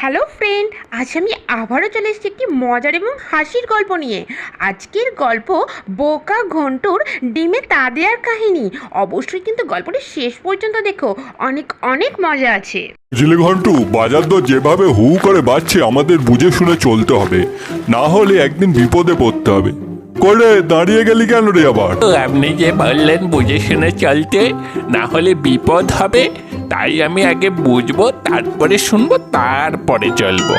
Hello friend, আজ আমি আবারও চলে এসেছি একটি মজার এবং হাসির গল্প নিয়ে। আজকের গল্প বোকা ঘন্টুর ডিমে তা দেওয়ার কাহিনী। অবশ্যই কিন্তু গল্পটি শেষ পর্যন্ত দেখো, অনেক অনেক মজা আছে। বুঝলি ঘন্টু, বাজার দর যেভাবে হু করে বাড়ছে আমাদের বুঝে শুনে চলতে হবে, না হলে একদিন বিপদে পড়তে হবে। করে দাঁড়িয়ে গেলি কেন রে আবার? আপনি যে বললেন বুঝে শুনে চলতে, না হলে বিপদ হবে, তাই আমি আগে বুঝবো, তারপরে শুনবো, তারপরে চলবো।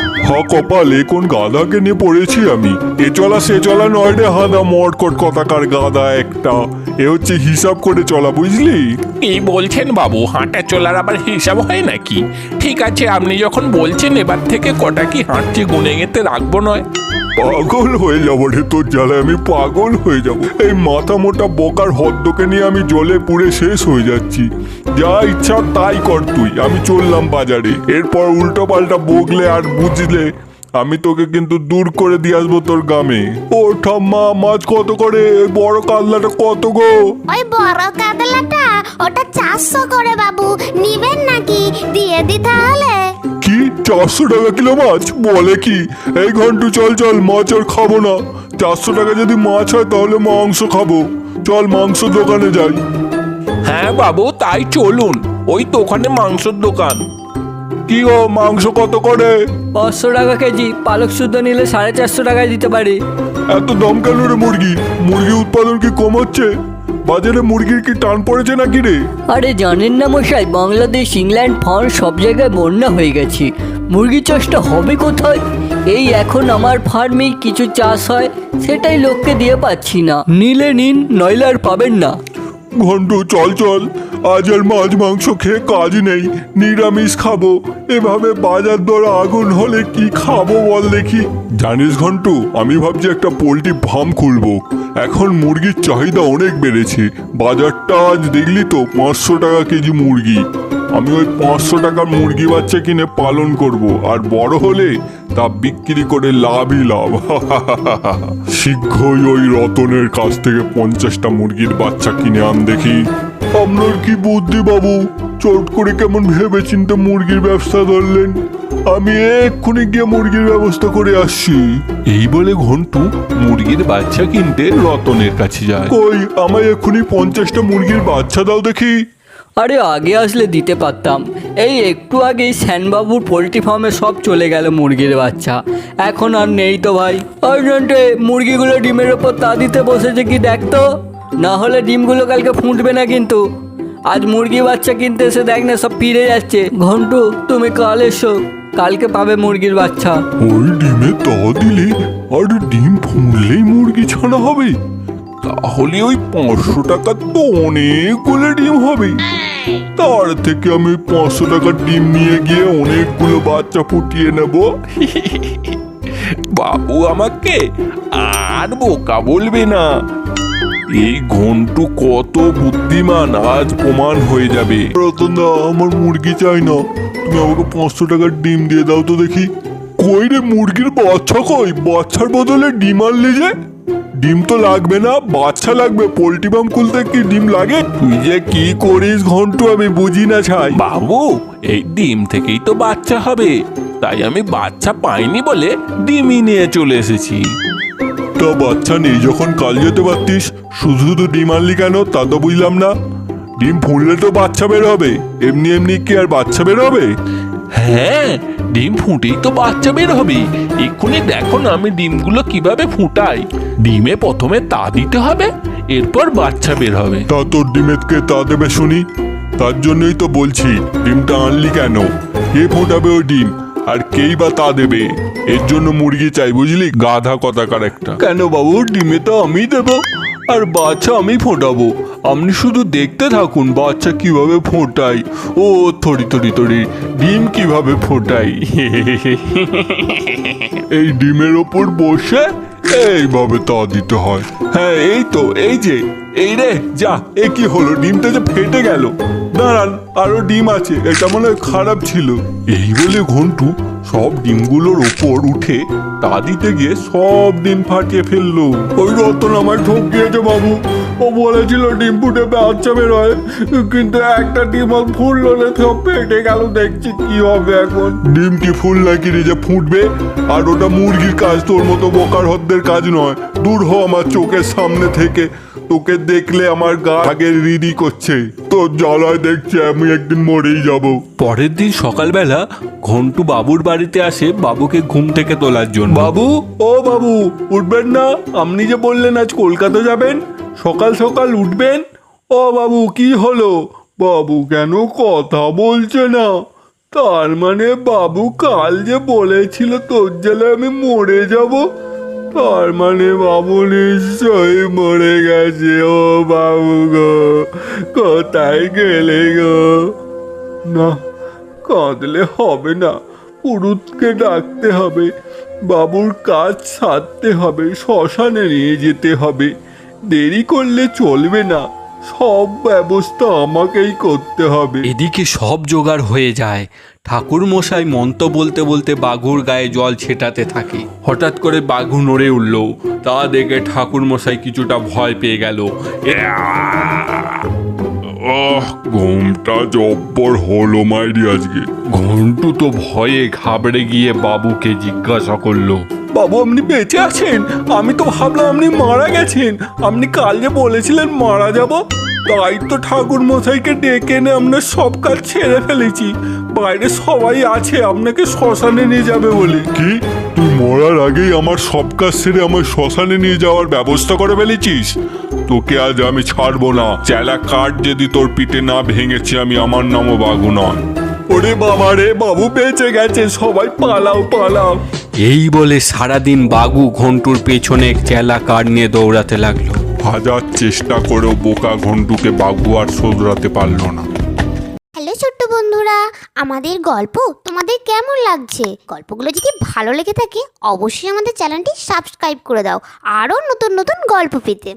কপাল, এ কোন গাধাকে নিয়ে পড়েছি আমি? এ চলা সে চলা নয় রে হাদা মটকট কথাকার গাধা একটা। এ হচ্ছে হিসাব করে চলা, বুঝলি? কি বলছেন বাবু, হাঁটা চলার আবার হিসাব হয় নাকি? ঠিক আছে, আপনি যখন বলছেন এবার থেকে কটা কি হাঁটছি গুনে গেতে রাখবো নয়। পাগল হয়ে যাবো রে তোর জ্বালায়, আমি পাগল হয়ে যাব। এই মাথা মোটা বোকার হদ্দকে নিয়ে আমি জলে পুড়ে শেষ হয়ে যাচ্ছি। যা ইচ্ছা তাই কর তুই, আমি চললাম বাজারে। এরপর উল্টো পাল্টা বগলে আর বুঝলে আমি তোকে কিন্তু দূর করে দিয়ে আসবো তোর গ্রামে। ও ঠাম্মা, মাছ কত করে? বড় কাতলাটা কত গো? ওই বড় কাতলাটা ওটা 400 করে বাবু, নিবেন নাকি? দিয়ে দি তাহলে। কি 400 টাকা কিলো মাছ? বলে কি? এই ঘন্টু চল চল, মাছ আর খাবো না। 400 টাকা যদি মাছ হয় তাহলে মাংস খাবো। চল মাংস দোকানে যাই। হ্যাঁ বাবু, তাই চলুন, ওই তো ওখানে মাংসের দোকান। কি গো, মাংস কত করে? 500 টাকা কেজি, পালক শুদ্ধ নিলে 450 টাকায় দিতে পারি। এত দম কেন রে মুরগি? মুরগি উৎপাদন কি কম হচ্ছে? বাজারে মুরগির কি টান পড়েছে নাকি রে? আরে জানেন না মশাই, বাংলাদেশ, ইংল্যান্ড, ফ্রান্স সব জায়গায় বন্যা হয়ে গেছে। মুরগি চাষটা হবে কোথায়? এই এখন আমার ফার্মে কিছু চাষ হয়, সেটাই লোককে দিয়ে পাচ্ছি না। নিলে নিন, নইলে আর পাবেন না। ঘন্টু চল চল, আজ আর মাছ মাংস খেয়ে কাজ নেই, নিরামিষ খাবো। এভাবে বাজার দর আগুন হলে কি খাবো বল দেখি? জানিস ঘন্টু, আমি ভাবছি একটা পোল্ট্রি ফার্ম খুলবো। এখন মুরগির চাহিদা অনেক বেড়েছে। বাজারটা আজ দেখলি তো, 500 টাকা কেজি মুরগি। আমি ওই 500 টাকার মুরগি বাচ্চা কিনে পালন করব, আর বড় হলে তা বিক্রি করে লাভই লাভ। শীঘ্রই ওই রতনের কাছ থেকে 50টা মুরগির বাচ্চা কিনে আন দেখি। আপনার কি বুদ্ধি বাবু, চট করে কেমন ভেবে চিন্তে মুরগির ব্যবসা ধরলেন? আমি এক্ষুনি গিয়ে মুরগির ব্যবস্থা করে আসছি। এই বলে ঘন্টু মুরগির বাচ্চা কিনতে রতনের কাছে যায়। কই, আমায় এক্ষুনি 50টা মুরগির বাচ্চা দাও দেখি। আরে আগে আসলে দিতে পারতাম। এই একটু আগেই শ্যানবাবুর পোলট্রি ফার্মে সব চলে গেল মুরগির বাচ্চা, এখন আর নেই তো ভাই। আর্জেন্টে মুরগিগুলো ডিমের ওপর তা দিতে বসেছে কি দেখতো, না হলে ডিমগুলো কালকে ফুটবে না কিন্তু। আজ মুরগি বাচ্চা কিনতে এসে দেখ না, সব ফিরে যাচ্ছে। ঘন্টু তুমি কাল এসো, কালকে পাবে মুরগির বাচ্চা। ওই ডিমে তা দিলে আর ডিম ফুললেই মুরগি ছানা হবে? তাহলে ওই 500 টাকা তো অনেকগুলো ডিম হবে। তার থেকে আমি 500 টাকার ডিম নিয়ে গিয়ে অনেকগুলো বাচ্চা ফুটিয়ে নেব। বাবু আমাকে আর বোকা বলবে না। এই ঘন্টু কত বুদ্ধিমান আজ প্রমাণ হয়ে যাবে। রতনদা, আমার মুরগি চাই না, তুমি আমাকে 500 টাকার ডিম দিয়ে দাও তো দেখি। কই রে, মুরগির বাচ্চা কই? বাচ্চার বদলে ডিম আনলে যে? ডিম তো লাগবে না, বাচ্চা লাগবে। পোল্ট্রি ফার্ম খুলতে কি ডিম লাগে? তুই যে কি করিস ঘন্টু, আমি বুঝি না ছাই। বাবু, এই ডিম থেকেই তো বাচ্চা হবে, তাই আমি বাচ্চা পাইনি বলে ডিমই নিয়ে চলে এসেছি। তা বাচ্চা নেই যখন কাল যেতে পারতিস, শুধু শুধু ডিম আনলি কেন তা তো বুঝলাম না। ডিম ফুললে তো বাচ্চা বের হবে, এমনি এমনি কি আর বাচ্চা বের হবে? হ্যাঁ, ডিম ফুটেই তো বাচ্চা বের হবে। এক্ষুনি দেখো না আমি ডিমগুলো কিভাবে ফুটাই। ডিমে প্রথমে তা দিতে হবে, এরপর বাচ্চা বের হবে। তা তোর ডিমেতকে তা দেবে শুনি? তার জন্যই তো বলছি, ডিমটা আনলি কেন? কে ফোটাবে ওই ডিম, আর কেই বা তা দেবে? এর জন্য মুরগি চাই, বুঝলি? গাধা কথাকার একটা। কেন বাবু, ডিমে তো আমি দেব, আর বাচ্চা আমি ফোটাবো। আপনি শুধু দেখতে থাকুন বাচ্চা কিভাবে ফোটাই। ও থরি থরি থরি, ডিম কিভাবে ফোটাই। এই ডিমের ওপর বসে এইভাবে তা দিতে হয়। হ্যাঁ এই তো, এই যে, এই রে যা। এ কি হলো, ডিমটা যে ফেটে গেল। দাঁড়ান, আরো ডিম আছে, এটা মনে হয় খারাপ ছিল। এই বলে ঘন্টু সব ডিমগুলোর ওপর উঠে তা দিতে গিয়ে সব ডিম ফাটিয়ে ফেললো। ওই রতন আমায় ঠকিয়েছে বাবু, ও বলেছিল ডিম ফুটে বাচ্চা বেরোয়, কিন্তু একটা ডিম ফুললো না, সব ফেটে গেল। দেখছি কি হবে এখন। ডিম কি ফুল নাকি রে যে ফুটবে? আর ওটা মুরগির কাজ, তোর মতো বোকার হদ্দের কাজ নয়। দূর হ আমার চোখের সামনে থেকে। তোকে দেখলে আমার গা আগে রিডি করছে। তোর জ্বালায় দেখছি আমি একদিন মরেই যাব। পরের দিন সকালবেলা ঘন্টু বাবুর বাড়িতে আসে বাবুকে ঘুম থেকে তোলার জন্য। বাবু, ও বাবু, উঠবেন না? আপনি যে বললেন আজ কলকাতা যাবেন, সকাল সকাল উঠবেন। ও বাবু, কি হলো? বাবু কেন কথা বলছে না? তার মানে বাবু কাল যে বলেছিল তোর জেলে আমি মরে যাব, তার মানে বাবু নিশ্চয়ই মরে গেছে। ও বাবু গো, কোথায় গেলে গো? না, কাঁদলে হবে না, পুরুতকে ডাকতে হবে, বাবুর কাজ সারতে হবে, শ্মশানে নিয়ে যেতে হবে। দেরি করলে চলবে না, সব ব্যবস্থা আমাকেই করতে হবে। এদিকে সব জোগাড় হয়ে যায়। ঠাকুর মশাই মন্ত্র বলতে বলতে বাঘুর গায়ে জল ছেটাতে থাকে। হঠাৎ করে বাঘু নড়ে উঠল। তা দেখে ঠাকুর মশাই কিছুটা ভয় পেয়ে গেল। ঘুমটা জব্বর হলো মাইরি আজকে। ঘন্টু তো ভয়ে ঘাবড়ে গিয়ে বাবুকে জিজ্ঞাসা করলো, বাবু আপনি বেঁচে আছেন? আমি তো ভাবলাম আপনি মারা গেছেন। আপনি কাল যে বলেছিলেন মারা যাব, তাই তো ঠাকুর মশাইকে ডেকে এনে আপনার সব কাজ ছেড়ে ফেলেছি। বাইরে সবাই আছে আপনাকে শ্মশানে নিয়ে যাবে বলে। কি তুই মরার আগেই আমার সব কাজ সেরে আমার শ্মশানে নিয়ে যাওয়ার ব্যবস্থা করে ফেলেছিস? তোকে আজ আমি ছাড়বো না। চেলা কাঠ যদি তোর পিঠে না ভেঙেছি আমি, আমার নামও বাঘু নয়। ওরে বাবা রে, বাবু বেঁচে গেছে, সবাই পালাও পালাও। এই বলে সারাদিন বাঘু ঘন্টুর পেছনে চেলা কাঠ নিয়ে দৌড়াতে লাগলো। হাজার চেষ্টা করেও বোকা ঘন্টুকে বাঘু আর শোধরাতে পারলো না। হ্যালো ছোট্ট বন্ধুরা, আমাদের গল্প তোমাদের কেমন লাগছে? গল্পগুলো যদি ভালো লেগে থাকে অবশ্যই আমাদের চ্যানেলটি সাবস্ক্রাইব করে দাও আরও নতুন নতুন গল্প পেতে।